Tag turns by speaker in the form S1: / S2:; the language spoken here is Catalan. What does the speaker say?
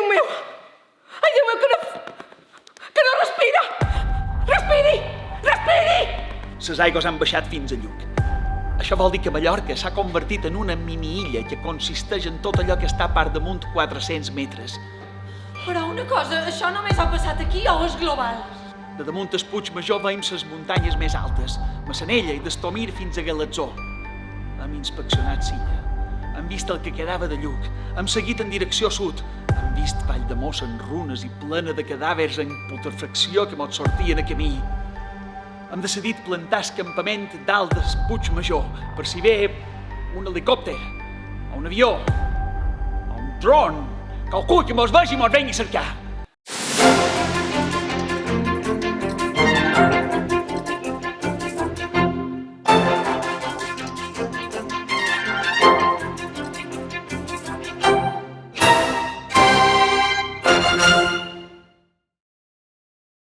S1: Déu meu! Ai, Déu meu, que no respira! Respiri! Respiri!
S2: Les aigües han baixat fins a Lluc. Això vol dir que Mallorca s'ha convertit en una mini-illa que consisteix en tot allò que està per damunt 400 metres.
S1: Però una cosa, això només ha passat aquí o és global?
S2: De damunt el Puig Major veiem les muntanyes més altes, Massanella i d'Estomir fins a Galatzó. Hem inspeccionat Silla, hem vist el que quedava de Lluc, hem seguit en direcció sud, hem vist Valldemossa en runes i plena de cadàvers en putrefacció que mos sortien a camí. Hem decidit plantar el campament dalt del Puig Major per si ve un helicòpter, o un avió, o un dron, qualcú que mos vegi i mos vengui a cercar.